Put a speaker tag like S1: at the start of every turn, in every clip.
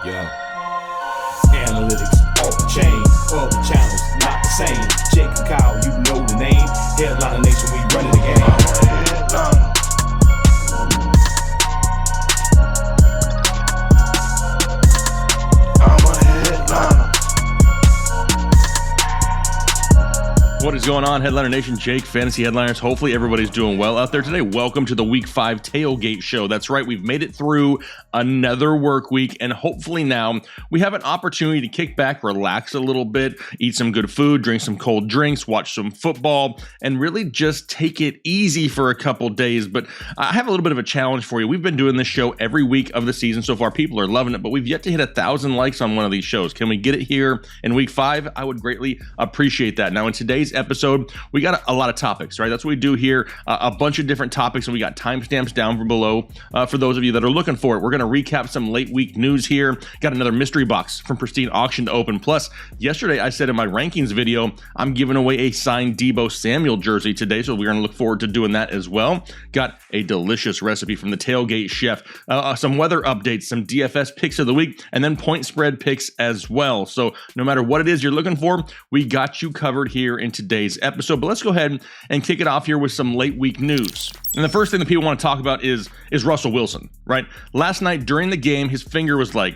S1: Yeah. Analytics off the chain, other channels not the same. Jake and Kyle, you know the name. Headliner Nation, we running the game. I'm a headliner.
S2: What is going on, Headliner Nation? Jake, Fantasy Headliners. Hopefully everybody's doing well out there today. Welcome to the Week 5 Tailgate Show. That's right, we've made it through another work week, and hopefully now we have an opportunity to kick back, relax a little bit, eat some good food, drink some cold drinks, watch some football, and really just take it easy for a couple days. But I have a little bit of a challenge for you. We've been doing this show every week of the season so far. People are loving it, but we've yet to hit 1,000 likes on one of these shows. Can we get it here in Week 5? I would greatly appreciate that. Now, in today's episode, we got a lot of topics, right? That's what we do here, a bunch of different topics, and we got timestamps down from below for those of you that are looking for it. We're going to recap some late week news here. Got another mystery box from Pristine auction to open. Plus, yesterday I said in my rankings video, I'm giving away a signed Deebo Samuel jersey today, so we're going to look forward to doing that as well. Got a delicious recipe from the Tailgate Chef, some weather updates, some DFS picks of the week, and then point spread picks as well. So no matter what it is you're looking for, we got you covered here in today's episode. But let's go ahead and kick it off here with some late week news. And the first thing that people want to talk about is Russell Wilson, right? Last night during the game, his finger was like,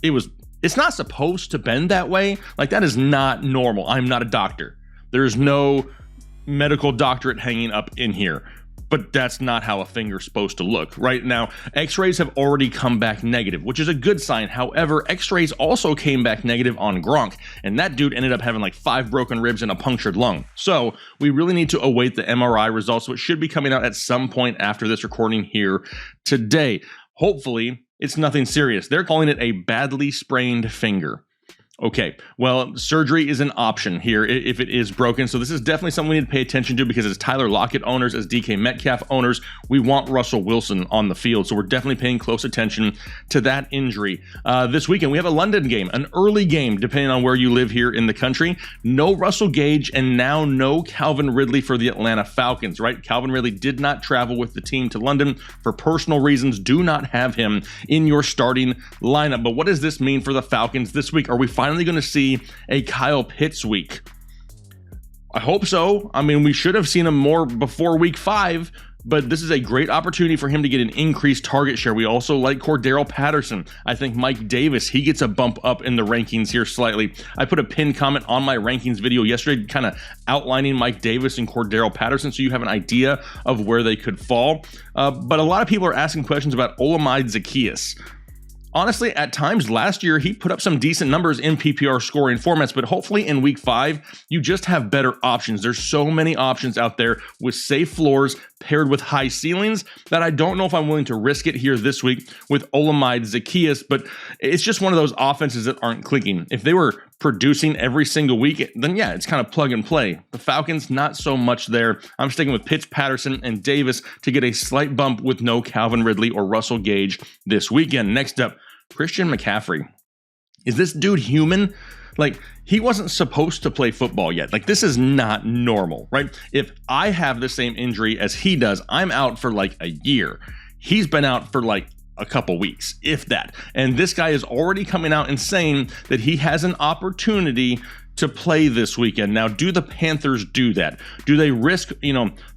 S2: it's not supposed to bend that way. Like, that is not normal. I'm not a doctor. There's no medical doctorate hanging up in here. But that's not how a finger's supposed to look. Right now, x-rays have already come back negative, which is a good sign. However, x-rays also came back negative on Gronk, and that dude ended up having like 5 broken ribs and a punctured lung. So we really need to await the MRI results, which should be coming out at some point after this recording here today. Hopefully, it's nothing serious. They're calling it a badly sprained finger. Okay, well, surgery is an option here if it is broken. So this is definitely something we need to pay attention to, because as Tyler Lockett owners, as DK Metcalf owners, we want Russell Wilson on the field. So we're definitely paying close attention to that injury. This weekend, we have a London game, an early game, depending on where you live here in the country. No Russell Gage, and now no Calvin Ridley for the Atlanta Falcons, right? Calvin Ridley did not travel with the team to London for personal reasons. Do not have him in your starting lineup. But what does this mean for the Falcons this week? Are we finally going to see a Kyle Pitts week? I hope so. I mean, we should have seen him more before week 5, but this is a great opportunity for him to get an increased target share. We also like Cordarrelle Patterson. I think Mike Davis, he gets a bump up in the rankings here slightly. I put a pinned comment on my rankings video yesterday, kind of outlining Mike Davis and Cordarrelle Patterson, so you have an idea of where they could fall. But a lot of people are asking questions about Olamide Zaccheaus. Honestly, at times last year, he put up some decent numbers in PPR scoring formats, but hopefully in week 5, you just have better options. There's so many options out there with safe floors paired with high ceilings that I don't know if I'm willing to risk it here this week with Olamide Zaccheaus, but it's just one of those offenses that aren't clicking. If they were producing every single week, then yeah, it's kind of plug and play. The Falcons, not so much there. I'm sticking with Pitts, Patterson, and Davis to get a slight bump with no Calvin Ridley or Russell Gage this weekend. Next up, Christian McCaffrey. Is this dude human? Like, he wasn't supposed to play football yet. Like, this is not normal, right? If I have the same injury as he does, I'm out for like a year. He's been out for like a couple weeks, if that. And this guy is already coming out and saying that he has an opportunity to play this weekend. Now, do the Panthers do that? Do they risk,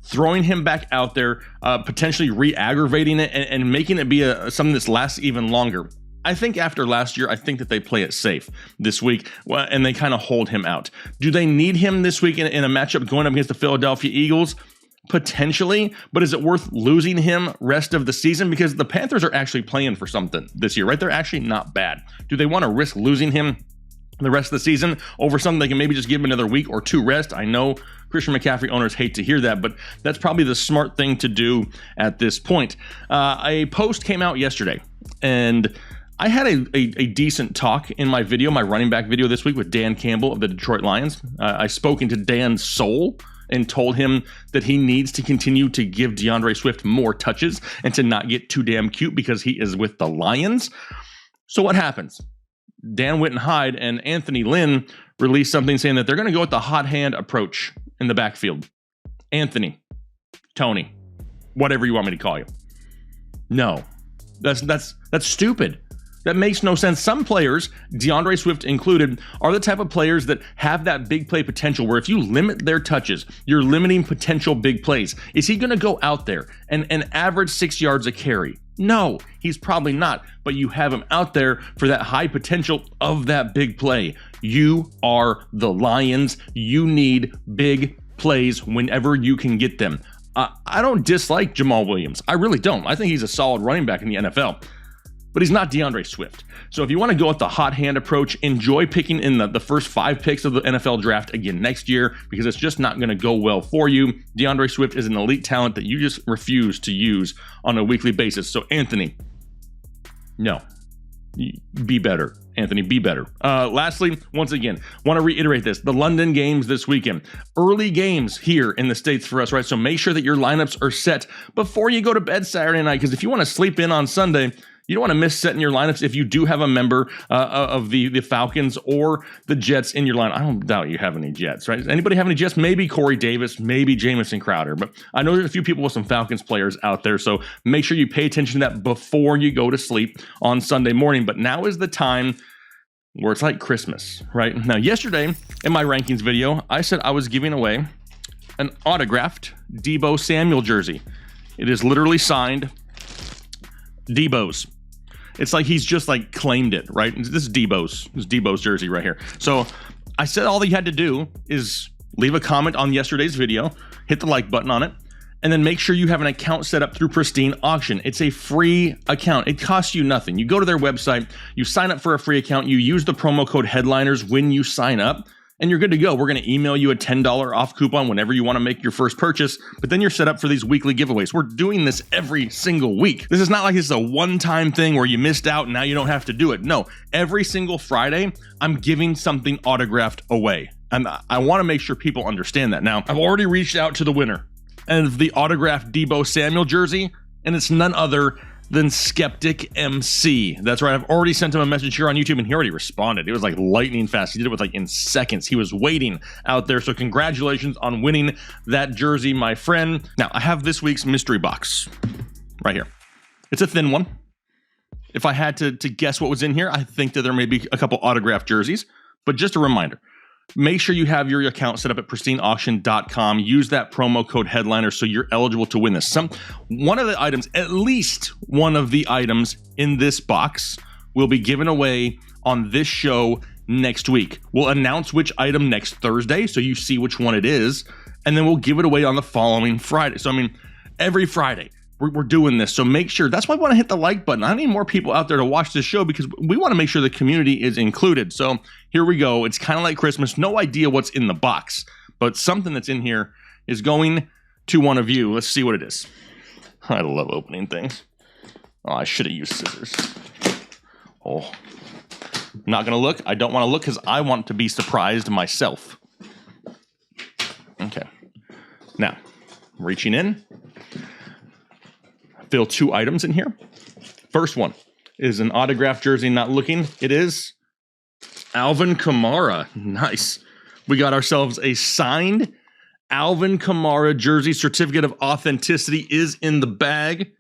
S2: throwing him back out there, potentially re-aggravating it and making it be something that lasts even longer? I think after last year, I think that they play it safe this week, and they kind of hold him out. Do they need him this week in a matchup going up against the Philadelphia Eagles? Potentially, but is it worth losing him rest of the season? Because the Panthers are actually playing for something this year, right? They're actually not bad. Do they want to risk losing him the rest of the season over something they can maybe just give him another week or 2 rest? I know Christian McCaffrey owners hate to hear that, but that's probably the smart thing to do at this point. A post came out yesterday, and I had a decent talk in my video, my running back video this week with Dan Campbell of the Detroit Lions. I spoke into Dan's soul and told him that he needs to continue to give DeAndre Swift more touches and to not get too damn cute because he is with the Lions. So what happens? Dan went and hid, and Anthony Lynn released something saying that they're going to go with the hot hand approach in the backfield. Anthony, Tony, whatever you want me to call you. No, that's stupid. That makes no sense. Some players, DeAndre Swift included, are the type of players that have that big play potential where if you limit their touches, you're limiting potential big plays. Is he going to go out there and average 6 yards a carry? No, he's probably not, but you have him out there for that high potential of that big play. You are the Lions. You need big plays whenever you can get them. I don't dislike Jamal Williams. I really don't. I think he's a solid running back in the NFL, but he's not DeAndre Swift. So if you want to go with the hot hand approach, enjoy picking in the first 5 picks of the NFL draft again next year, because it's just not going to go well for you. DeAndre Swift is an elite talent that you just refuse to use on a weekly basis. So Anthony, no, be better. Anthony, be better. Lastly, once again, want to reiterate this. The London games this weekend. Early games here in the States for us, right? So make sure that your lineups are set before you go to bed Saturday night, because if you want to sleep in on Sunday, you don't want to miss setting your lineups if you do have a member of the Falcons or the Jets in your line. I don't doubt you have any Jets, right? Does anybody have any Jets? Maybe Corey Davis, maybe Jamison Crowder. But I know there's a few people with some Falcons players out there, so make sure you pay attention to that before you go to sleep on Sunday morning. But now is the time where it's like Christmas, right? Now, yesterday in my rankings video, I said I was giving away an autographed Deebo Samuel jersey. It is literally signed Deebo's. It's like he's just like claimed it, right? This is Deebo's jersey right here. So I said all that you had to do is leave a comment on yesterday's video, hit the like button on it, and then make sure you have an account set up through Pristine Auction. It's a free account. It costs you nothing. You go to their website, you sign up for a free account, you use the promo code Headliners when you sign up, and you're good to go. We're going to email you a $10 off coupon whenever you want to make your first purchase, but then you're set up for these weekly giveaways. We're doing this every single week. This is not like it's a one-time thing where you missed out and now you don't have to do it. No, every single Friday, I'm giving something autographed away. And I want to make sure people understand that. Now, I've already reached out to the winner of the autographed Deebo Samuel jersey, and it's none other than Skeptic MC. That's right. I've already sent him a message here on YouTube, and he already responded. It was like lightning fast. He did it with like in seconds. He was waiting out there. So congratulations on winning that jersey, my friend. Now, I have this week's mystery box right here. It's a thin one. If I had to guess what was in here, I think that there may be a couple autographed jerseys, but just a reminder. Make sure you have your account set up at pristineauction.com. Use that promo code Headliner so you're eligible to win this. One of the items, at least one of the items in this box, will be given away on this show next week. We'll announce which item next Thursday, so you see which one it is, and then we'll give it away on the following Friday. So, I mean, every Friday. We're doing this, so make sure. That's why I want to hit the like button. I need more people out there to watch this show because we want to make sure the community is included. So here we go. It's kind of like Christmas. No idea what's in the box, but something that's in here is going to one of you. Let's see what it is. I love opening things. Oh, I should have used scissors. Oh, I'm not going to look. I don't want to look because I want to be surprised myself. Okay. Now, reaching in. Fill 2 items in here. First one is an autographed jersey. Not looking. It is Alvin Kamara. Nice. We got ourselves a signed Alvin Kamara jersey. Certificate of authenticity is in the bag.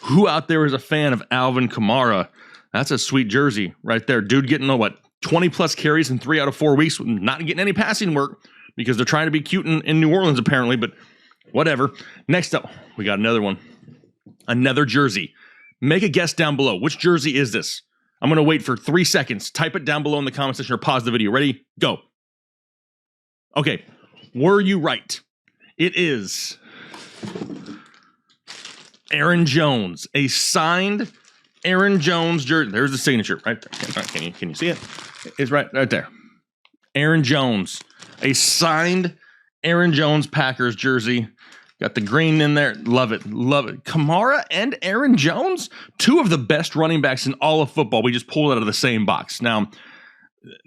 S2: Who out there is a fan of Alvin Kamara? That's a sweet jersey right there. Dude getting 20 plus carries in 3 out of 4 weeks, not getting any passing work because they're trying to be cute in New Orleans apparently, but whatever. Next up, we got another one. Another jersey. Make a guess down below. Which jersey is this? I'm going to wait for 3 seconds. Type it down below in the comment section or pause the video. Ready? Go. Okay. Were you right? It is Aaron Jones. A signed Aaron Jones jersey. There's the signature right there. Can you see it? It's right there. Aaron Jones. A signed Aaron Jones Packers jersey. Got the green in there. Love it. Love it. Kamara and Aaron Jones, 2 of the best running backs in all of football. We just pulled out of the same box. Now,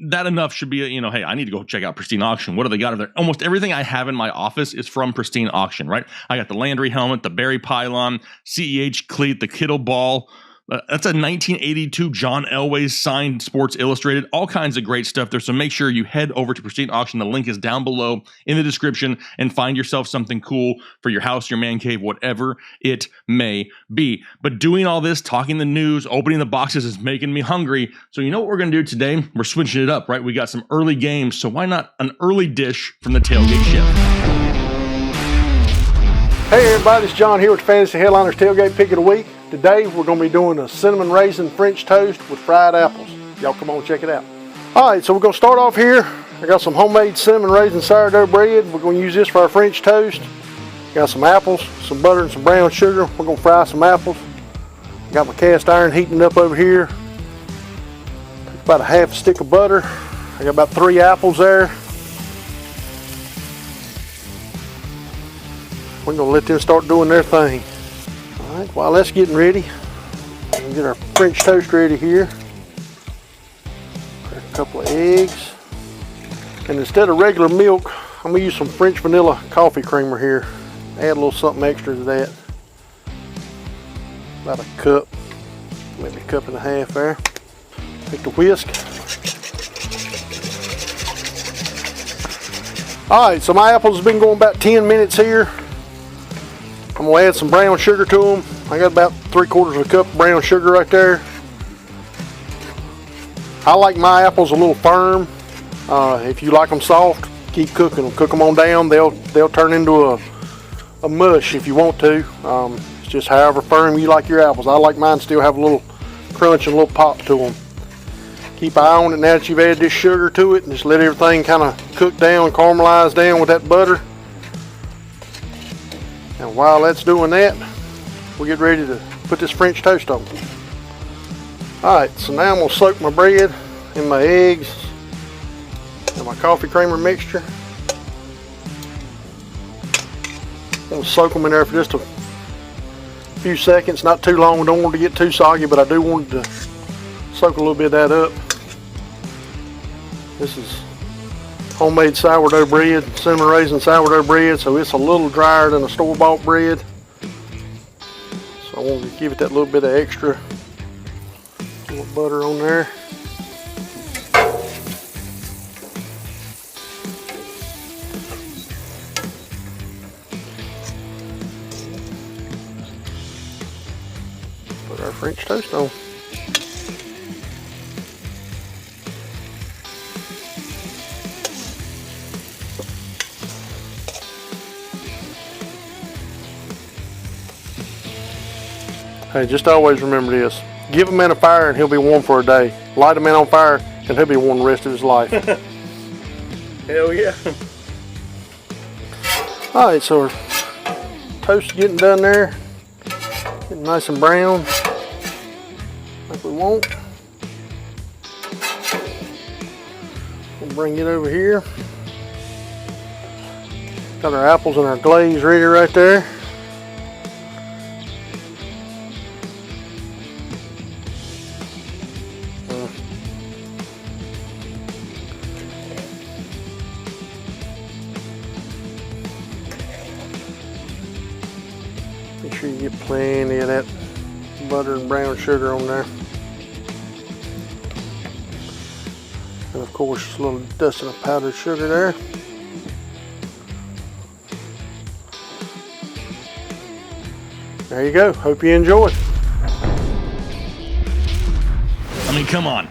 S2: that enough should be, hey, I need to go check out Pristine Auction. What do they got over there? Almost everything I have in my office is from Pristine Auction, right? I got the Landry helmet, the Barry pylon, CEH cleat, the Kittle ball, That's a 1982 John Elway's signed Sports Illustrated. All kinds of great stuff there. So make sure you head over to Pristine Auction. The link is down below in the description and find yourself something cool for your house, your man cave, whatever it may be. But doing all this, talking the news, opening the boxes is making me hungry. So you know what we're going to do today? We're switching it up, right? We got some early games. So why not an early dish from the Tailgate Chef?
S3: Hey everybody, it's John here with the Fantasy Headliners Tailgate Pick of the Week. Today we're going to be doing a cinnamon raisin French toast with fried apples. Y'all come on, check it out. Alright, so we're going to start off here. I got some homemade cinnamon raisin sourdough bread. We're going to use this for our French toast. Got some apples, some butter, and some brown sugar. We're going to fry some apples. Got my cast iron heating up over here. Took about a half a stick of butter. I got about 3 apples there. We're going to let them start doing their thing. Alright, while that's getting ready, we'll get our French toast ready here. Crack a couple of eggs. And instead of regular milk, I'm going to use some French vanilla coffee creamer here. Add a little something extra to that. About a cup, maybe a cup and a half there. Take the whisk. Alright, so my apples have been going about 10 minutes here. I'm going to add some brown sugar to them. I got about 3/4 of a cup of brown sugar right there. I like my apples a little firm. If you like them soft, keep cooking them. Cook them on down. They'll turn into a mush if you want to. It's just however firm you like your apples. I like mine to still have a little crunch and a little pop to them. Keep an eye on it now that you've added this sugar to it, and just let everything kind of cook down, caramelize down with that butter. And while that's doing that, we'll get ready to put this French toast on. Alright, so now I'm going to soak my bread and my eggs and my coffee creamer mixture. I'm going to soak them in there for just a few seconds, not too long. I don't want it to get too soggy, but I do want it to soak a little bit of that up. This is homemade sourdough bread, cinnamon raisin sourdough bread, so it's a little drier than a store-bought bread. So I want to give it that little bit of extra little butter on there. Put our French toast on. Hey, just always remember this. Give a man a fire and he'll be warm for a day. Light a man on fire and he'll be warm the rest of his life.
S2: Hell yeah.
S3: Alright, so our toast is getting done there. Getting nice and brown. Like we want. We'll bring it over here. Got our apples and our glaze ready right there. Make sure you get plenty of that butter and brown sugar on there. And of course, just a little dusting of powdered sugar there. There you go. Hope you enjoy.
S2: I mean, come on.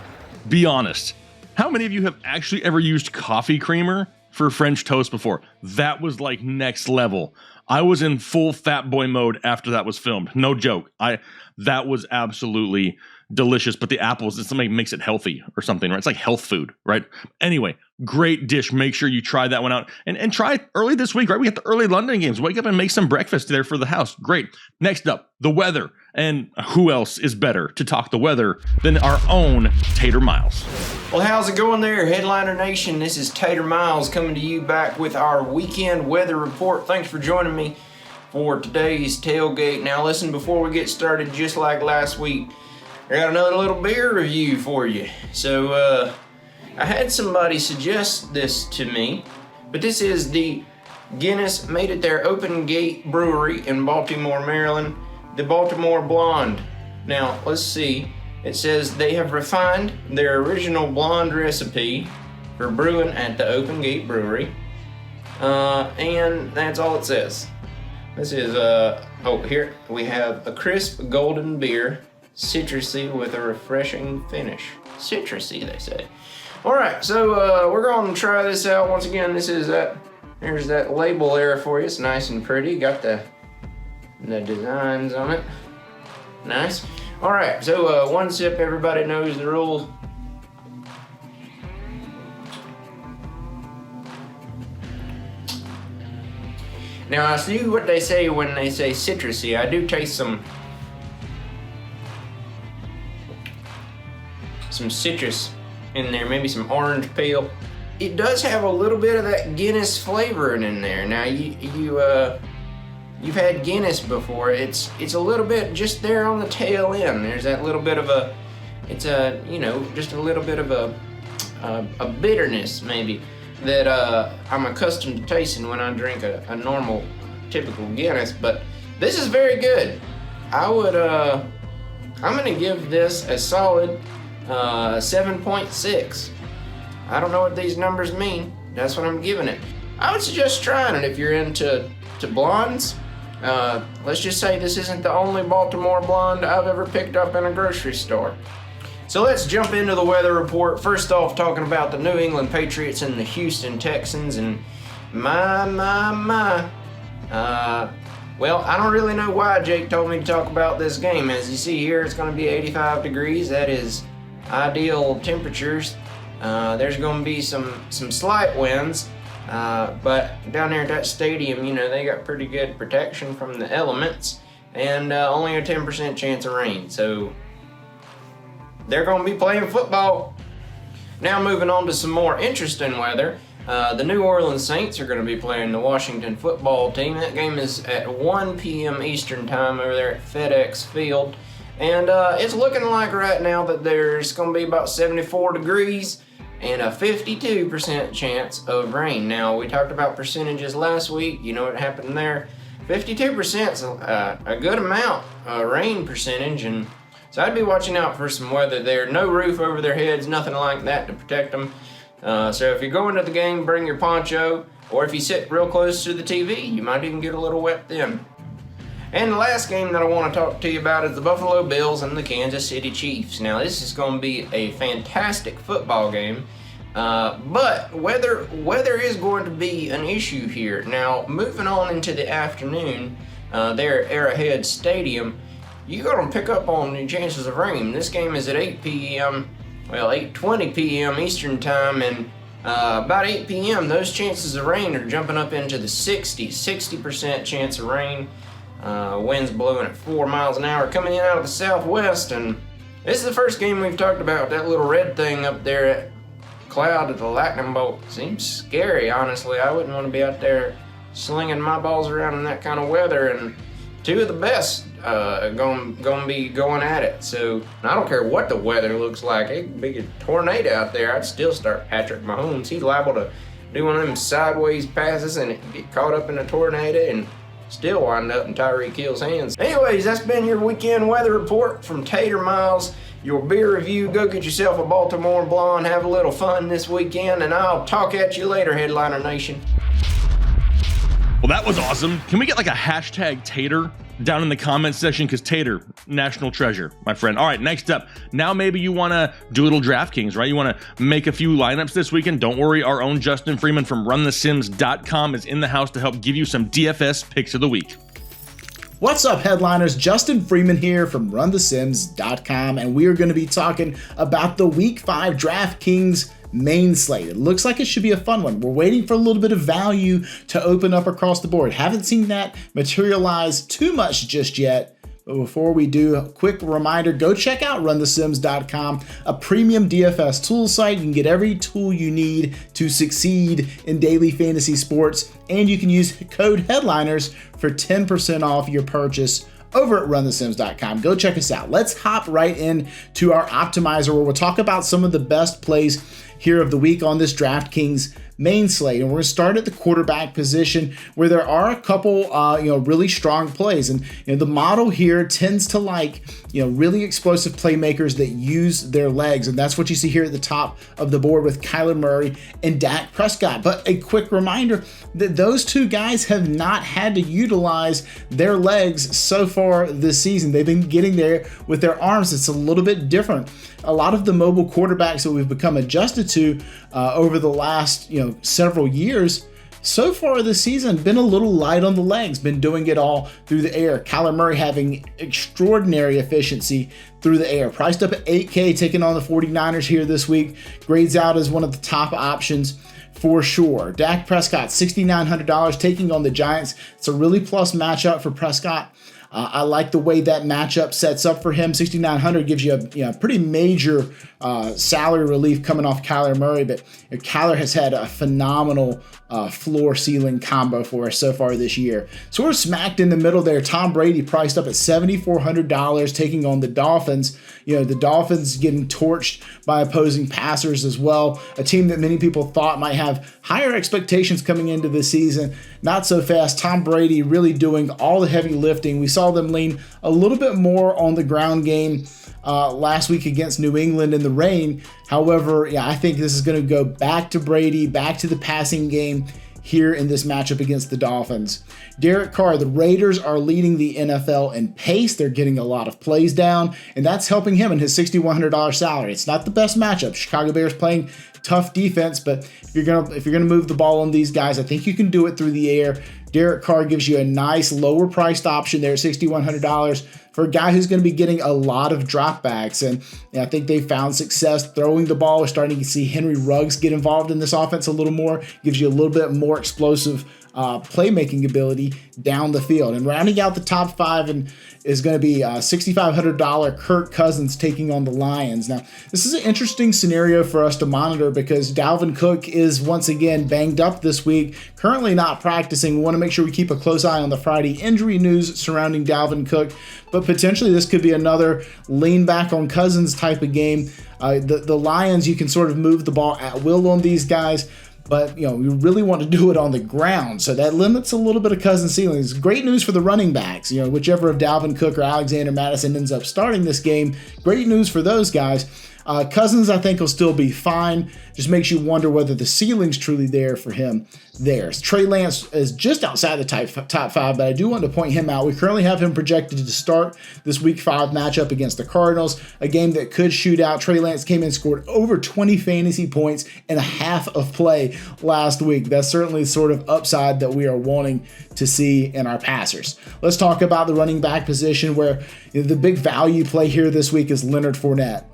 S2: Be honest. How many of you have actually ever used coffee creamer for French toast before? That was like next level. I was in full fat boy mode after that was filmed. No joke. That was absolutely delicious, but the apples, it's something makes it healthy or something, right? It's like health food, right? Anyway, great dish. Make sure you try that one out and try it early this week, right? We got the early London games. Wake up and make some breakfast there for the house. Great. Next up, the weather. And who else is better to talk the weather than our own Tater Miles?
S4: Well, how's it going there, Headliner Nation? This is Tater Miles coming to you back with our weekend weather report. Thanks for joining me for today's tailgate. Now listen, before we get started, just like last week, I got another little beer review for you. So I had somebody suggest this to me, but this is the Guinness made at their Open Gate Brewery in Baltimore, Maryland, the Baltimore Blonde. Now, let's see. It says they have refined their original blonde recipe for brewing at the Open Gate Brewery. And that's all it says. This is, oh, here we have a crisp golden beer, citrusy with a refreshing finish. Citrusy, they say. All right, so we're going to try this out. Once again, this is that, here's that label there for you. It's nice and pretty. Got the designs on it. Nice. All right, so one sip, everybody knows the rules. Now, I see what they say when they say citrusy. I do taste some citrus in there, maybe some orange peel. It does have a little bit of that Guinness flavoring in there. Now, you've had Guinness before. It's a little bit just there on the tail end. There's that little bit of a, it's a, you know, just a little bit of a bitterness maybe that I'm accustomed to tasting when I drink a normal, typical Guinness. But this is very good. I would, I'm gonna give this a solid 7.6. I don't know what these numbers mean. That's what I'm giving it. I would suggest trying it if you're into blondes. Let's just say this isn't the only Baltimore blonde I've ever picked up in a grocery store. So let's jump into the weather report. First off, talking about the New England Patriots and the Houston Texans, and well, I don't really know why Jake told me to talk about this game. As you see here, it's going to be 85 degrees. That is ideal temperatures. There's going to be some slight winds, but down there at that stadium, you know, they got pretty good protection from the elements, and only a 10% chance of rain. So they're going to be playing football. Now moving on to some more interesting weather. The New Orleans Saints are going to be playing the Washington football team. That game is at 1 p.m. Eastern time over there at FedEx Field. And it's looking like right now that there's going to be about 74 degrees and a 52% chance of rain. Now, we talked about percentages last week. You know what happened there. 52% is a good amount, rain percentage, and so I'd be watching out for some weather there. No roof over their heads, nothing like that to protect them. So if you're going to the game, bring your poncho, or if you sit real close to the TV, you might even get a little wet then. And the last game that I want to talk to you about is the Buffalo Bills and the Kansas City Chiefs. Now, this is going to be a fantastic football game, but weather is going to be an issue here. Now, moving on into the afternoon, there at Arrowhead Stadium, you're going to pick up on the chances of rain. This game is at 8 p.m., well, 8:20 p.m. Eastern time, and about 8 p.m., those chances of rain are jumping up into the 60% chance of rain. Winds blowing at 4 miles an hour coming in out of the southwest, and this is the first game we've talked about. That little red thing up there at cloud at the lightning bolt seems scary, honestly. I wouldn't want to be out there slinging my balls around in that kind of weather, and two of the best gonna be going at it. So I don't care what the weather looks like. It could be a tornado out there. I'd still start Patrick Mahomes. He's liable to do one of them sideways passes and get caught up in a tornado and still wind up in Tyreek Hill's hands. Anyways, that's been your weekend weather report from Tater Miles, your beer review. Go get yourself a Baltimore Blonde. Have a little fun this weekend, and I'll talk at you later, Headliner Nation.
S2: Well, that was awesome. Can we get like a hashtag Tater down in the comments section? Because Tater, national treasure, my friend. All right, next up. Now maybe you want to do a little DraftKings, right? You want to make a few lineups this weekend. Don't worry, our own Justin Freeman from runthesims.com is in the house to help give you some DFS picks of the week.
S5: What's up, headliners? Justin Freeman here from runthesims.com, and we are going to be talking about the Week 5 DraftKings main slate. It looks like it should be a fun one. We're waiting for a little bit of value to open up across the board. Haven't seen that materialize too much just yet. But before we do, a quick reminder, go check out runthesims.com, a premium DFS tool site. You can get every tool you need to succeed in daily fantasy sports, and you can use code HEADLINERS for 10% off your purchase over at runthesims.com. Go check us out. Let's hop right in to our optimizer, where we'll talk about some of the best plays here of the week on this DraftKings main slate, and we're going to start at the quarterback position where there are a couple really strong plays. And the model here tends to like really explosive playmakers that use their legs, and that's what you see here at the top of the board with Kyler Murray and Dak Prescott. But a quick reminder that those two guys have not had to utilize their legs so far this season. They've been getting there with their arms. It's a little bit different. A lot of the mobile quarterbacks that we've become adjusted to over the last several years so far this season been a little light on the legs, been doing it all through the air. Kyler Murray having extraordinary efficiency through the air. Priced up at $8K, taking on the 49ers here this week. Grades out as one of the top options for sure. Dak Prescott, $6,900, taking on the Giants. It's a really plus matchup for Prescott. I like the way that matchup sets up for him. $6,900 gives you a pretty major salary relief coming off Kyler Murray, but Kyler has had a phenomenal floor-ceiling combo for us so far this year. So we're smacked in the middle there. Tom Brady priced up at $7,400, taking on the Dolphins. The Dolphins getting torched by opposing passers as well. A team that many people thought might have higher expectations coming into the season. Not so fast. Tom Brady really doing all the heavy lifting. We saw them lean a little bit more on the ground game last week against New England in the rain. However, I think this is going to go back to Brady, back to the passing game here in this matchup against the Dolphins. Derek Carr, the Raiders are leading the NFL in pace. They're getting a lot of plays down, and that's helping him in his $6,100 salary. It's not the best matchup. Chicago Bears playing tough defense, but if you're gonna move the ball on these guys, I think you can do it through the air. Derek Carr gives you a nice lower priced option there at $6,100 for a guy who's going to be getting a lot of dropbacks. And I think they found success throwing the ball. We're starting to see Henry Ruggs get involved in this offense a little more, gives you a little bit more explosive playmaking ability down the field. And rounding out the top five is going to be $6,500 Kirk Cousins taking on the Lions. Now, this is an interesting scenario for us to monitor because Dalvin Cook is once again banged up this week, currently not practicing. We want to make sure we keep a close eye on the Friday injury news surrounding Dalvin Cook, but potentially this could be another lean back on Cousins type of game. The Lions, you can sort of move the ball at will on these guys, but we really want to do it on the ground, so that limits a little bit of Cousins' ceilings. Great news for the running backs. Whichever of Dalvin Cook or Alexander Madison ends up starting this game, great news for those guys. Cousins, I think, will still be fine. Just makes you wonder whether the ceiling's truly there for him there. Trey Lance is just outside the top five, but I do want to point him out. We currently have him projected to start this Week 5 matchup against the Cardinals, a game that could shoot out. Trey Lance came in and scored over 20 fantasy points in a half of play last week. That's certainly sort of upside that we are wanting to see in our passers. Let's talk about the running back position where the big value play here this week is Leonard Fournette.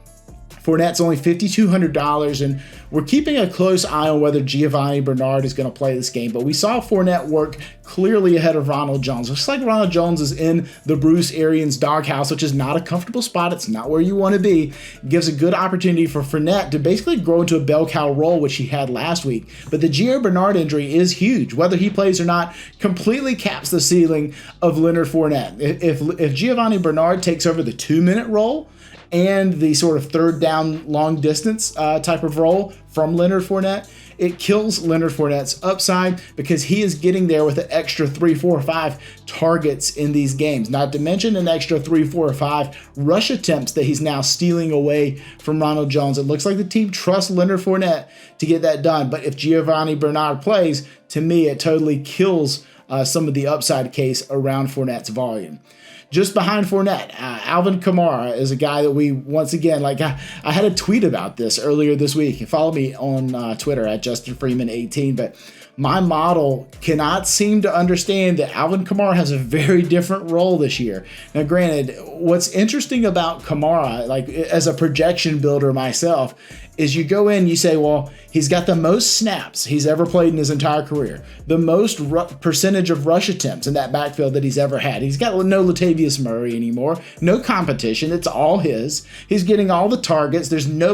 S5: Fournette's only $5,200, and we're keeping a close eye on whether Giovanni Bernard is going to play this game. But we saw Fournette work clearly ahead of Ronald Jones. Looks like Ronald Jones is in the Bruce Arians doghouse, which is not a comfortable spot. It's not where you want to be. It gives a good opportunity for Fournette to basically grow into a bell cow role, which he had last week. But the Gio Bernard injury is huge. Whether he plays or not completely caps the ceiling of Leonard Fournette. If Giovanni Bernard takes over the 2-minute role, and the sort of third down long distance type of role from Leonard Fournette, it kills Leonard Fournette's upside because he is getting there with an extra 3, 4, 5 targets in these games. Not to mention an extra 3, 4, or 5 rush attempts that he's now stealing away from Ronald Jones. It looks like the team trusts Leonard Fournette to get that done. But if Giovanni Bernard plays, to me, it totally kills some of the upside case around Fournette's volume. Just behind Fournette, Alvin Kamara is a guy that we, once again, I had a tweet about this earlier this week. You follow me on Twitter at JustinFreeman18, but my model cannot seem to understand that Alvin Kamara has a very different role this year. Now, granted, what's interesting about Kamara, as a projection builder myself, is you go in, you say, well, he's got the most snaps he's ever played in his entire career, the most percentage of rush attempts in that backfield that he's ever had. He's got no Latavius Murray anymore, no competition. It's all his. He's getting all the targets. There's no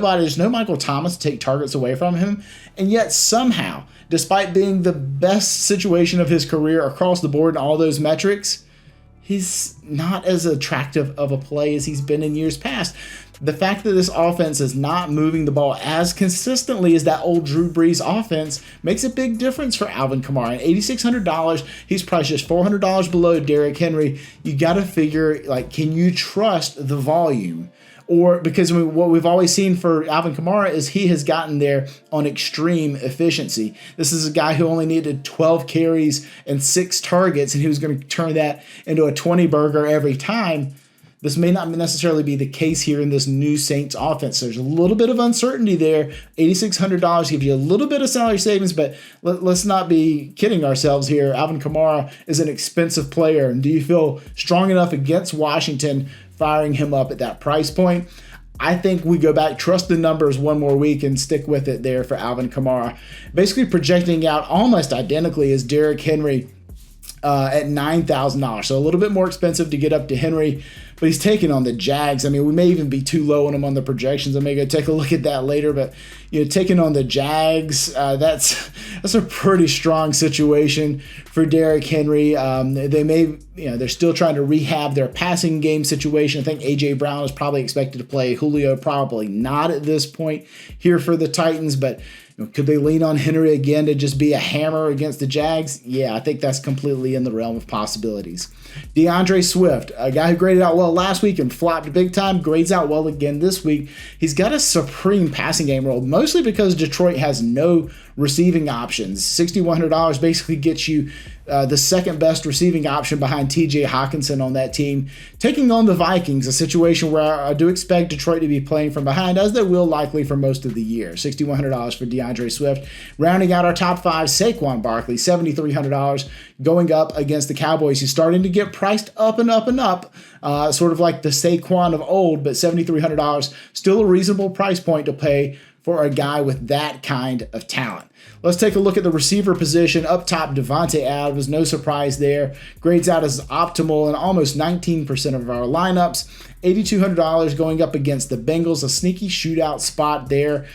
S5: Michael Thomas to take targets away from him. And yet somehow, despite being the best situation of his career across the board in all those metrics, he's not as attractive of a play as he's been in years past. the fact that this offense is not moving the ball as consistently as that old Drew Brees offense makes a big difference for Alvin Kamara. At $8,600, he's priced just $400 below Derrick Henry. You got to figure, like, can you trust the volume? Or because what we've always seen for Alvin Kamara is he has gotten there on extreme efficiency. This is a guy who only needed 12 carries and 6 targets, and he was going to turn that into a 20-burger every time. This may not necessarily be the case here in this new Saints offense. There's a little bit of uncertainty there. $8,600 gives you a little bit of salary savings, but let's not be kidding ourselves here. Alvin Kamara is an expensive player. And do you feel strong enough against Washington firing him up at that price point? I think we go back, trust the numbers one more week, and stick with it there for Alvin Kamara. Basically projecting out almost identically as Derrick Henry at $9,000. So a little bit more expensive to get up to Henry, but he's taking on the Jags. I mean, we may even be too low on him on the projections. I may go take a look at that later, but taking on the Jags, that's a pretty strong situation for Derrick Henry. They may, they're still trying to rehab their passing game situation. I think AJ Brown is probably expected to play. Julio probably not at this point here for the Titans, but could they lean on Henry again to just be a hammer against the Jags? Yeah, I think that's completely in the realm of possibilities. DeAndre Swift, a guy who graded out well last week and flopped big time, grades out well again this week. He's got a supreme passing game role, mostly because Detroit has no receiving options. $6,100 basically gets you the second best receiving option behind TJ Hawkinson on that team. Taking on the Vikings, a situation where I do expect Detroit to be playing from behind, as they will likely for most of the year. $6,100 for DeAndre Swift. Rounding out our top 5, Saquon Barkley, $7,300, going up against the Cowboys. He's starting to get priced up and up and up, sort of like the Saquon of old, but $7,300, still a reasonable price point to pay for a guy with that kind of talent. Let's take a look at the receiver position. Up top, Devontae Adams, no surprise there. Grades out as optimal in almost 19% of our lineups. $8,200 going up against the Bengals, a sneaky shootout spot there.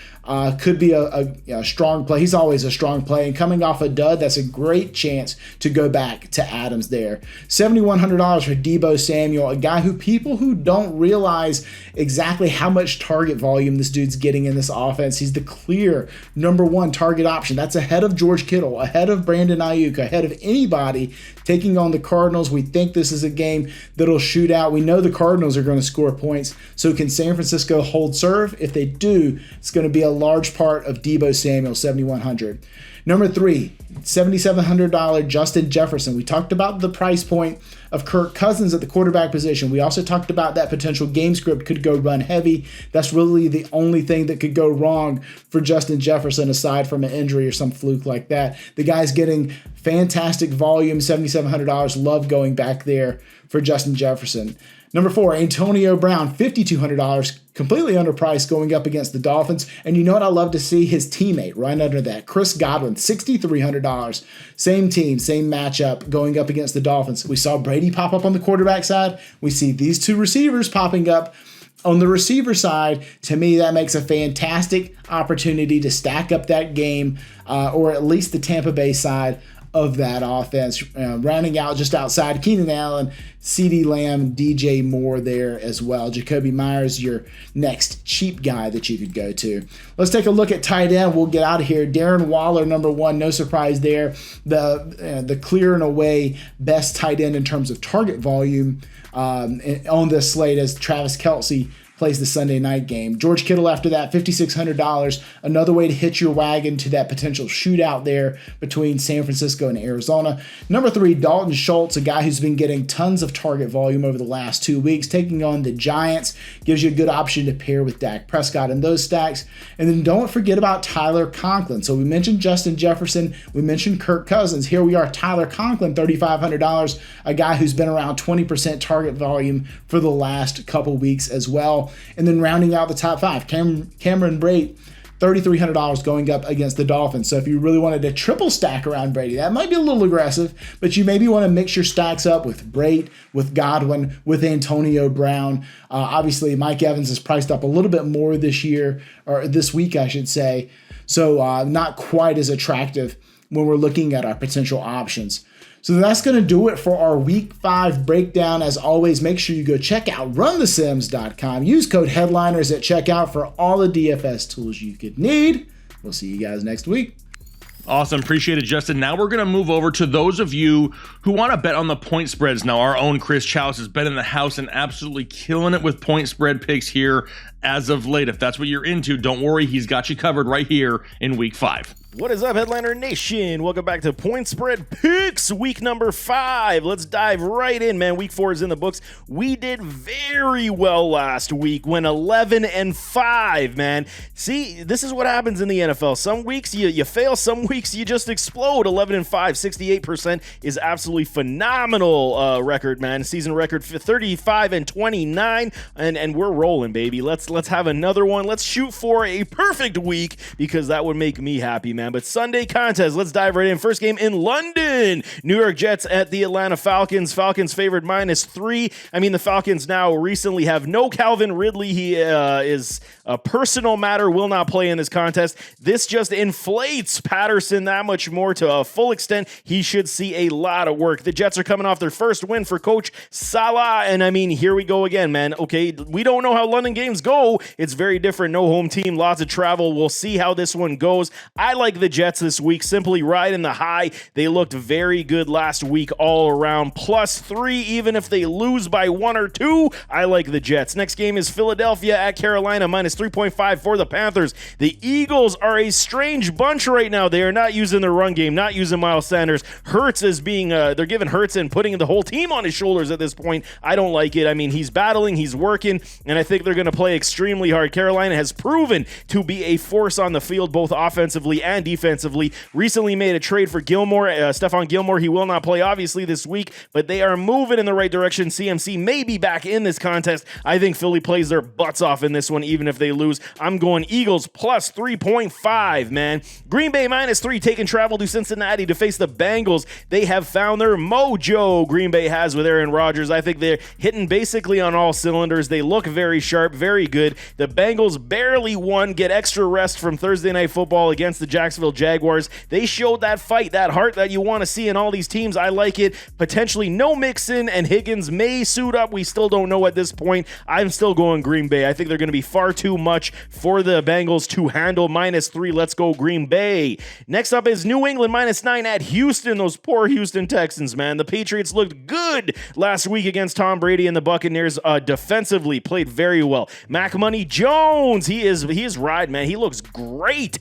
S5: Could be a strong play. He's always a strong play. And coming off a dud, that's a great chance to go back to Adams there. $7,100 for Deebo Samuel, a guy who people who don't realize exactly how much target volume this dude's getting in this offense. He's the clear number 1 target option. That's ahead of George Kittle, ahead of Brandon Ayuk, ahead of anybody taking on the Cardinals. We think this is a game that'll shoot out. We know the Cardinals are going to score points. So can San Francisco hold serve? If they do, it's going to be a large part of Deebo Samuel, $7,100. Number 3, $7,700 Justin Jefferson. We talked about the price point of Kirk Cousins at the quarterback position. We also talked about that potential game script could go run heavy. That's really the only thing that could go wrong for Justin Jefferson aside from an injury or some fluke like that. The guy's getting fantastic volume, $7,700. Love going back there for Justin Jefferson. Number 4, Antonio Brown, $5,200, completely underpriced going up against the Dolphins. And you know what I love to see? His teammate right under that, Chris Godwin, $6,300. Same team, same matchup going up against the Dolphins. We saw Brady pop up on the quarterback side. We see these 2 receivers popping up on the receiver side. To me, that makes a fantastic opportunity to stack up that game, or at least the Tampa Bay side of that offense. Rounding out just outside, Keenan Allen, CeeDee Lamb, DJ Moore there as well. Jacoby Myers, your next cheap guy that you could go to. Let's take a look at tight end. We'll get out of here. Darren Waller, number 1, no surprise there. The clear and away best tight end in terms of target volume on this slate as Travis Kelce plays the Sunday night game. George Kittle after that, $5,600. Another way to hitch your wagon to that potential shootout there between San Francisco and Arizona. Number 3, Dalton Schultz, a guy who's been getting tons of target volume over the last 2 weeks, taking on the Giants. Gives you a good option to pair with Dak Prescott in those stacks. And then don't forget about Tyler Conklin. So we mentioned Justin Jefferson. We mentioned Kirk Cousins. Here we are, Tyler Conklin, $3,500, a guy who's been around 20% target volume for the last couple weeks as well. And then rounding out the top 5, Cameron Brate, $3,300 going up against the Dolphins. So if you really wanted to triple stack around Brady, that might be a little aggressive, but you maybe want to mix your stacks up with Brate, with Godwin, with Antonio Brown. Obviously, Mike Evans is priced up a little bit more this year, or this week, I should say. So not quite as attractive when we're looking at our potential options. So that's going to do it for our Week 5 breakdown. As always, make sure you go check out runthesims.com. Use code headliners at checkout for all the DFS tools you could need. We'll see you guys next week.
S2: Awesome. Appreciate it, Justin. Now we're going to move over to those of you who want to bet on the point spreads. Now, our own Chris Chalice has been in the house and absolutely killing it with point spread picks here as of late. If that's what you're into, don't worry. He's got you covered right here in Week 5.
S6: What is up, Headliner Nation? Welcome back to Point Spread Picks, week number 5. Let's dive right in, man. Week 4 is in the books. We did very well last week, went 11-5, man. See, this is what happens in the NFL. Some weeks you fail, some weeks you just explode. 11-5, 68% is absolutely phenomenal record, man. Season record 35-29, and we're rolling, baby. Let's have another one. Let's shoot for a perfect week because that would make me happy, man. But Sunday contest, let's dive right in. First game in London. New York Jets at the Atlanta Falcons. Falcons favored -3. I mean, the Falcons now recently have no Calvin Ridley. He is a personal matter, will not play in this contest. This just inflates Patterson that much more to a full extent. He should see a lot of work. The Jets are coming off their first win for Coach Salah, and I mean, here we go again, man. Okay, we don't know how London games go. It's very different. No home team, lots of travel. We'll see how this one goes. I like the Jets this week, simply riding the high. They looked very good last week all around. +3, even if they lose by 1 or 2. I like the Jets. Next game is Philadelphia at Carolina, -3.5 for the Panthers. The Eagles are a strange bunch right now. They are not using the run game, not using Miles Sanders. Hurts is being, they're giving Hurts and putting the whole team on his shoulders at this point. I don't like it. I mean, he's battling, he's working, and I think they're going to play extremely hard. Carolina has proven to be a force on the field, both offensively and defensively. Recently made a trade for Gilmore, Stephon Gilmore. He will not play, obviously, this week, but they are moving in the right direction. CMC may be back in this contest. I think Philly plays their butts off in this one, even if they lose. I'm going Eagles +3.5, man. Green Bay -3, taking travel to Cincinnati to face the Bengals. They have found their mojo, Green Bay has, with Aaron Rodgers. I think they're hitting basically on all cylinders. They look very sharp, very good. The Bengals barely won, get extra rest from Thursday Night Football against the Jacksonville Jaguars. They showed that fight, that heart that you want to see in all these teams. I like it. Potentially no Mixon, and Higgins may suit up. We still don't know at this point. I'm still going Green Bay. I think they're going to be far too much for the Bengals to handle. -3. Let's go Green Bay. Next up is New England -9 at Houston. Those poor Houston Texans, man. The Patriots looked good last week against Tom Brady and the Buccaneers. Defensively played very well. Mac Money Jones, he is ride, man. He looks great.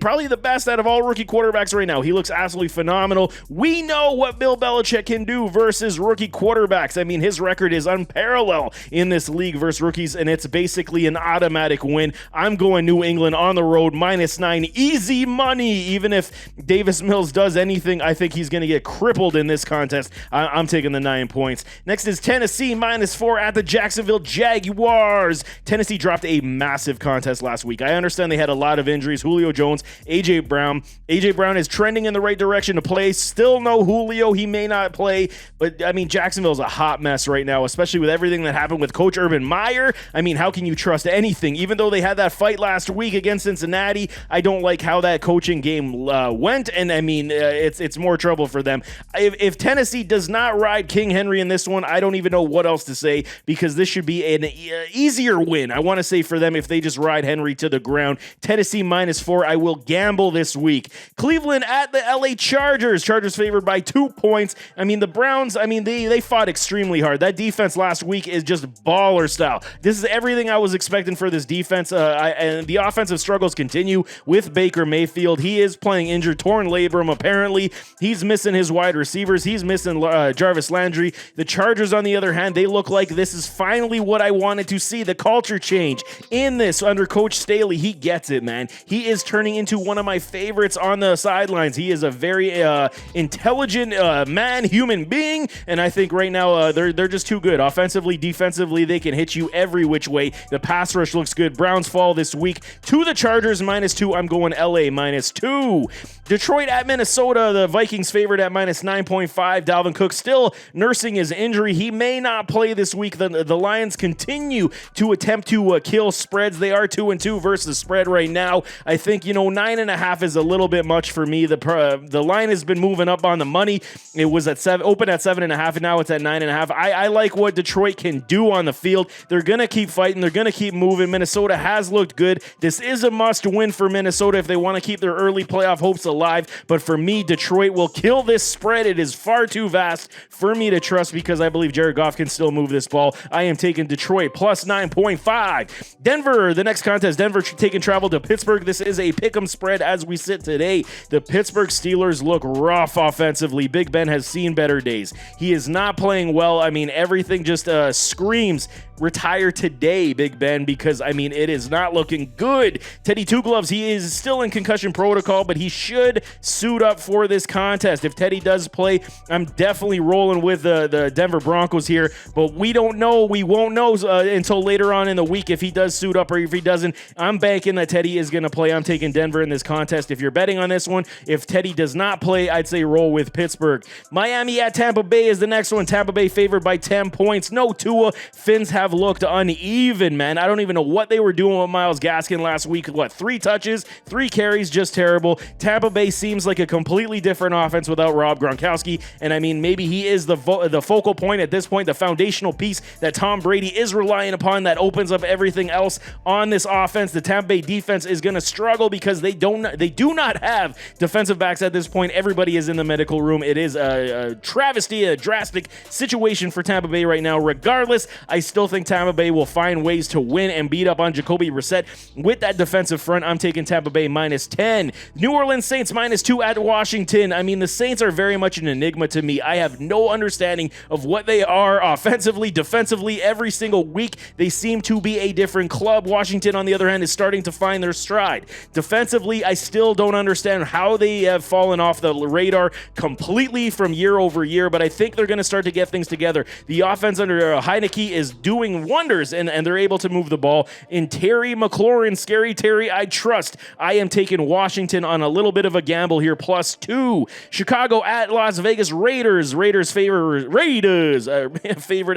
S6: Probably the best out of all rookie quarterbacks right now. He looks absolutely phenomenal. We know what Bill Belichick can do versus rookie quarterbacks. I mean, his record is unparalleled in this league versus rookies, and it's basically an automatic win. I'm going New England on the road, -9. Easy money. Even if Davis Mills does anything, I think he's going to get crippled in this contest. I'm taking the 9 points. Next is Tennessee -4 at the Jacksonville Jaguars. Tennessee dropped a massive contest last week. I understand they had a lot of injuries. Julio Jones, A.J. Brown. A.J. Brown is trending in the right direction to play. Still no Julio. He may not play. But, I mean, Jacksonville's a hot mess right now, especially with everything that happened with Coach Urban Meyer. I mean, how can you trust anything? Even though they had that fight last week against Cincinnati, I don't like how that coaching game went. And, I mean, it's more trouble for them. If Tennessee does not ride King Henry in this one, I don't even know what else to say, because this should be an easier win, I want to say, for them if they just ride Henry to the ground. Tennessee -4. I will gamble this week. Cleveland at the LA Chargers. Chargers favored by 2 points. I mean, the Browns, I mean, they fought extremely hard. That defense last week is just baller style. This is everything I was expecting for this defense. And the offensive struggles continue with Baker Mayfield. He is playing injured, torn labrum, apparently. He's missing his wide receivers. He's missing Jarvis Landry. The Chargers, on the other hand, they look like this is finally what I wanted to see. The culture change in this under Coach Staley. He gets it, man. He is turning into one of my favorites on the sidelines. He is a very intelligent human being, and I think right now they're just too good. Offensively, defensively, they can hit you every which way. The pass rush looks good. Browns fall this week to the Chargers -2. I'm going LA -2. Detroit at Minnesota. The Vikings favored at -9.5. Dalvin Cook still nursing his injury. He may not play this week. The Lions continue to attempt to kill spreads. They are 2-2 versus the spread right now. I think, 9.5 is a little bit much for me. The line has been moving up on the money. It was at open at 7.5, and now it's at 9.5. I like what Detroit can do on the field. They're going to keep fighting. They're going to keep moving. Minnesota has looked good. This is a must-win for Minnesota if they want to keep their early playoff hopes alive. But for me, Detroit will kill this spread. It is far too vast for me to trust because I believe Jared Goff can still move this ball. I am taking Detroit plus 9.5. Denver, the next contest. Denver taking travel to Pittsburgh. This is a pick'em spread as we sit today. The Pittsburgh Steelers look rough offensively. Big Ben has seen better days. He is not playing well. I mean, everything just screams retire today, Big Ben, because, it is not looking good. Teddy Two Gloves, he is still in concussion protocol, but he should suit up for this contest. If Teddy does play, I'm definitely rolling with the Denver Broncos here, but we don't know. We won't know until later on in the week if he does suit up or if he doesn't. I'm banking that Teddy is going to play. I'm taking Denver in this contest. If you're betting on this one, if Teddy does not play, I'd say roll with Pittsburgh. Miami at Tampa Bay is the next one. Tampa Bay favored by 10 points. No Tua. Finns have looked uneven, man. I don't even know what they were doing with Myles Gaskin last week. 3 touches, 3 carries, just terrible. Tampa Bay seems like a completely different offense without Rob Gronkowski, and maybe he is the focal point at this point, the foundational piece that Tom Brady is relying upon that opens up everything else on this offense. The Tampa Bay defense is going to struggle because they do not have defensive backs at this point. Everybody is in the medical room. It is a travesty, a drastic situation for Tampa Bay right now. Regardless, I still think Tampa Bay will find ways to win and beat up on Jacoby Brissett with that defensive front. I'm taking Tampa Bay minus 10. New Orleans Saints minus 2 at Washington. The Saints are very much an enigma to me. I have no understanding of what they are offensively, defensively. Every single week, they seem to be a different club. Washington, on the other hand, is starting to find their stride. Defensively, I still don't understand how they have fallen off the radar completely from year over year, but I think they're going to start to get things together. The offense under Heineke is doing wonders, and they're able to move the ball. In Terry McLaurin, Scary Terry, I trust. I am taking Washington on a little bit of a gamble here, plus 2. Chicago at Las Vegas Raiders. Raiders favored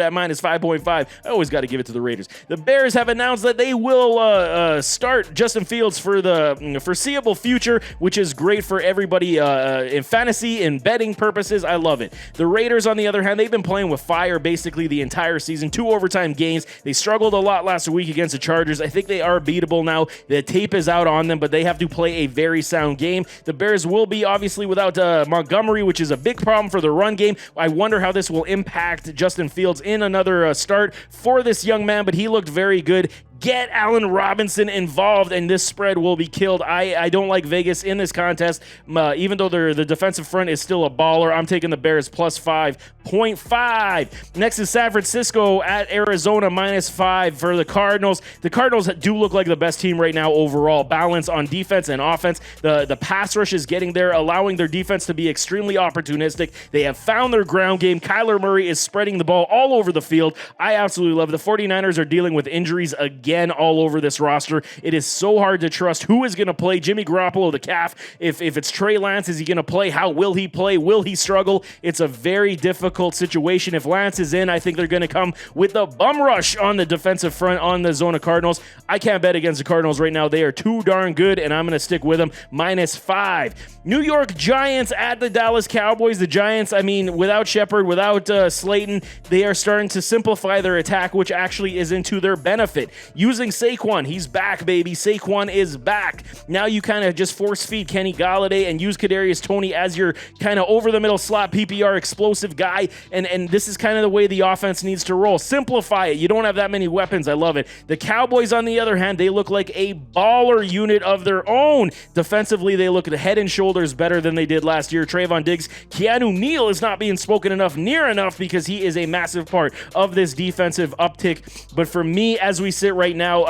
S6: at minus 5.5. I always got to give it to the Raiders. The Bears have announced that they will start Justin Fields for the foreseeable future, which is great for everybody in fantasy and betting purposes. I love it. The Raiders, on the other hand, they've been playing with fire basically the entire season. 2 overtime games. They struggled a lot last week against the Chargers. I think they are beatable now. The tape is out on them, but they have to play a very sound game. The Bears will be obviously without Montgomery, which is a big problem for the run game. I wonder how this will impact Justin Fields in another start for this young man, but he looked very good. Get Allen Robinson involved, and this spread will be killed. I don't like Vegas in this contest, even though the defensive front is still a baller. I'm taking the Bears plus 5.5. Next is San Francisco at Arizona, minus 5 for the Cardinals. The Cardinals do look like the best team right now overall. Balance on defense and offense. The pass rush is getting there, allowing their defense to be extremely opportunistic. They have found their ground game. Kyler Murray is spreading the ball all over the field. I absolutely love it. The 49ers are dealing with injuries again all over this roster. It is so hard to trust who is going to play. Jimmy Garoppolo, the calf. If it's Trey Lance, is he going to play? How will he play? Will he struggle? It's a very difficult situation. If Lance is in, I think they're going to come with a bum rush on the defensive front on the Arizona Cardinals. I can't bet against the Cardinals right now. They are too darn good, and I'm going to stick with them. Minus 5. New York Giants at the Dallas Cowboys. The Giants, without Shepard, without Slayton, they are starting to simplify their attack, which actually is into their benefit. Using Saquon, he's back, baby. Saquon is back. Now you kind of just force feed Kenny Galladay and use Kadarius Toney as your kind of over the middle slot PPR explosive guy, and this is kind of the way the offense needs to roll. Simplify it. You don't have that many weapons. I love it. The Cowboys, on the other hand, they look like a baller unit of their own. Defensively, they look head and shoulders better than they did last year. Trayvon Diggs, Keanu Neal is not being spoken near enough because he is a massive part of this defensive uptick. But for me, as we sit right now,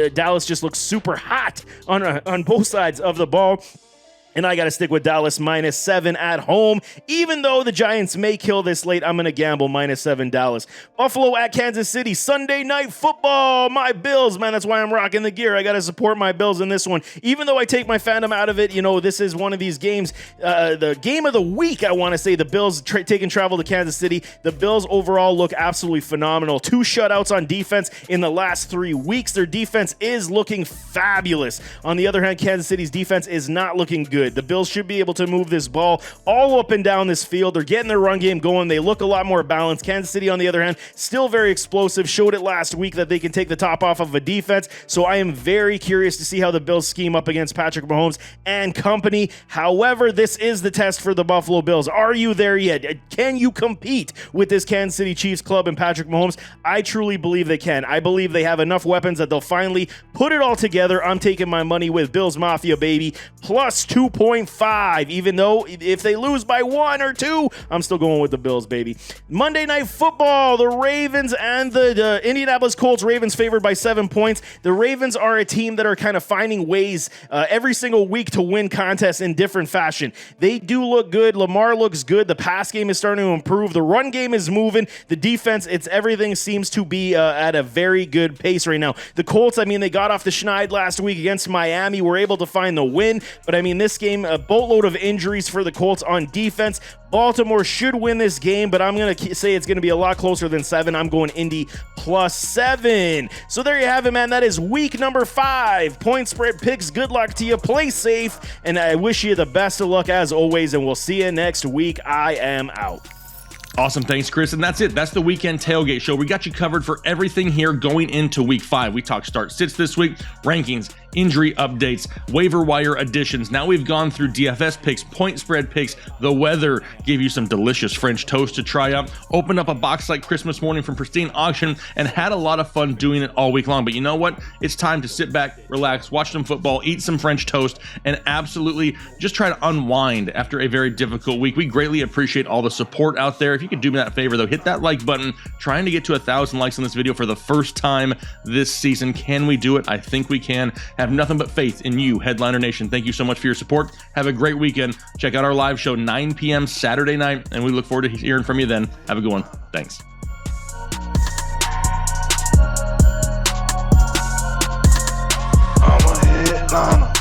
S6: Dallas just looks super hot on both sides of the ball. And I got to stick with Dallas -7 at home. Even though the Giants may kill this late, I'm going to gamble -7 Dallas. Buffalo at Kansas City, Sunday Night Football. My Bills, man, that's why I'm rocking the gear. I got to support my Bills in this one. Even though I take my fandom out of it, this is one of these games. The game of the week, I want to say, the Bills taking travel to Kansas City. The Bills overall look absolutely phenomenal. 2 shutouts on defense in the last 3 weeks. Their defense is looking fabulous. On the other hand, Kansas City's defense is not looking good. The Bills should be able to move this ball all up and down this field. They're getting their run game going. They look a lot more balanced. Kansas City, on the other hand, still very explosive. Showed it last week that they can take the top off of a defense. So I am very curious to see how the Bills scheme up against Patrick Mahomes and company. However, this is the test for the Buffalo Bills. Are you there yet? Can you compete with this Kansas City Chiefs club and Patrick Mahomes? I truly believe they can. I believe they have enough weapons that they'll finally put it all together. I'm taking my money with Bills Mafia, baby. Plus 2.5, even though if they lose by 1 or 2, I'm still going with the Bills, baby. Monday Night Football, the Ravens and the Indianapolis Colts. Ravens favored by 7 points. The Ravens are a team that are kind of finding ways every single week to win contests in different fashion. They do look good. Lamar looks good. The pass game is starting to improve. The run game is moving. The defense, everything seems to be at a very good pace right now. The Colts, they got off the schneid last week against Miami, were able to find the win, but this game, a boatload of injuries for the Colts on defense. Baltimore should win this game, but I'm going to say it's going to be a lot closer than 7. I'm going Indy +7. So there you have it, man. That is week number 5. Point spread picks. Good luck to you. Play safe, and I wish you the best of luck as always, and we'll see you next week. I am out.
S2: Awesome. Thanks, Chris. And that's it. That's the weekend tailgate show. We got you covered for everything here going into week 5. We talked start sits this week, rankings, injury updates, waiver wire additions. Now we've gone through DFS picks, point spread picks, the weather, gave you some delicious French toast to try out, opened up a box like Christmas morning from Pristine auction, and had a lot of fun doing it all week long. But you know what? It's time to sit back, relax, watch some football, eat some French toast, and absolutely just try to unwind after a very difficult week. We greatly appreciate all the support out there. If you could do me that favor, though, hit that like button. Trying to get to 1,000 likes on this video for the first time this season. Can we do it? I think we can. Have nothing but faith in you, Headliner Nation. Thank you so much for your support. Have a great weekend. Check out our live show 9 p.m. Saturday night, and we look forward to hearing from you then. Have a good one. Thanks.
S7: I'm a headliner.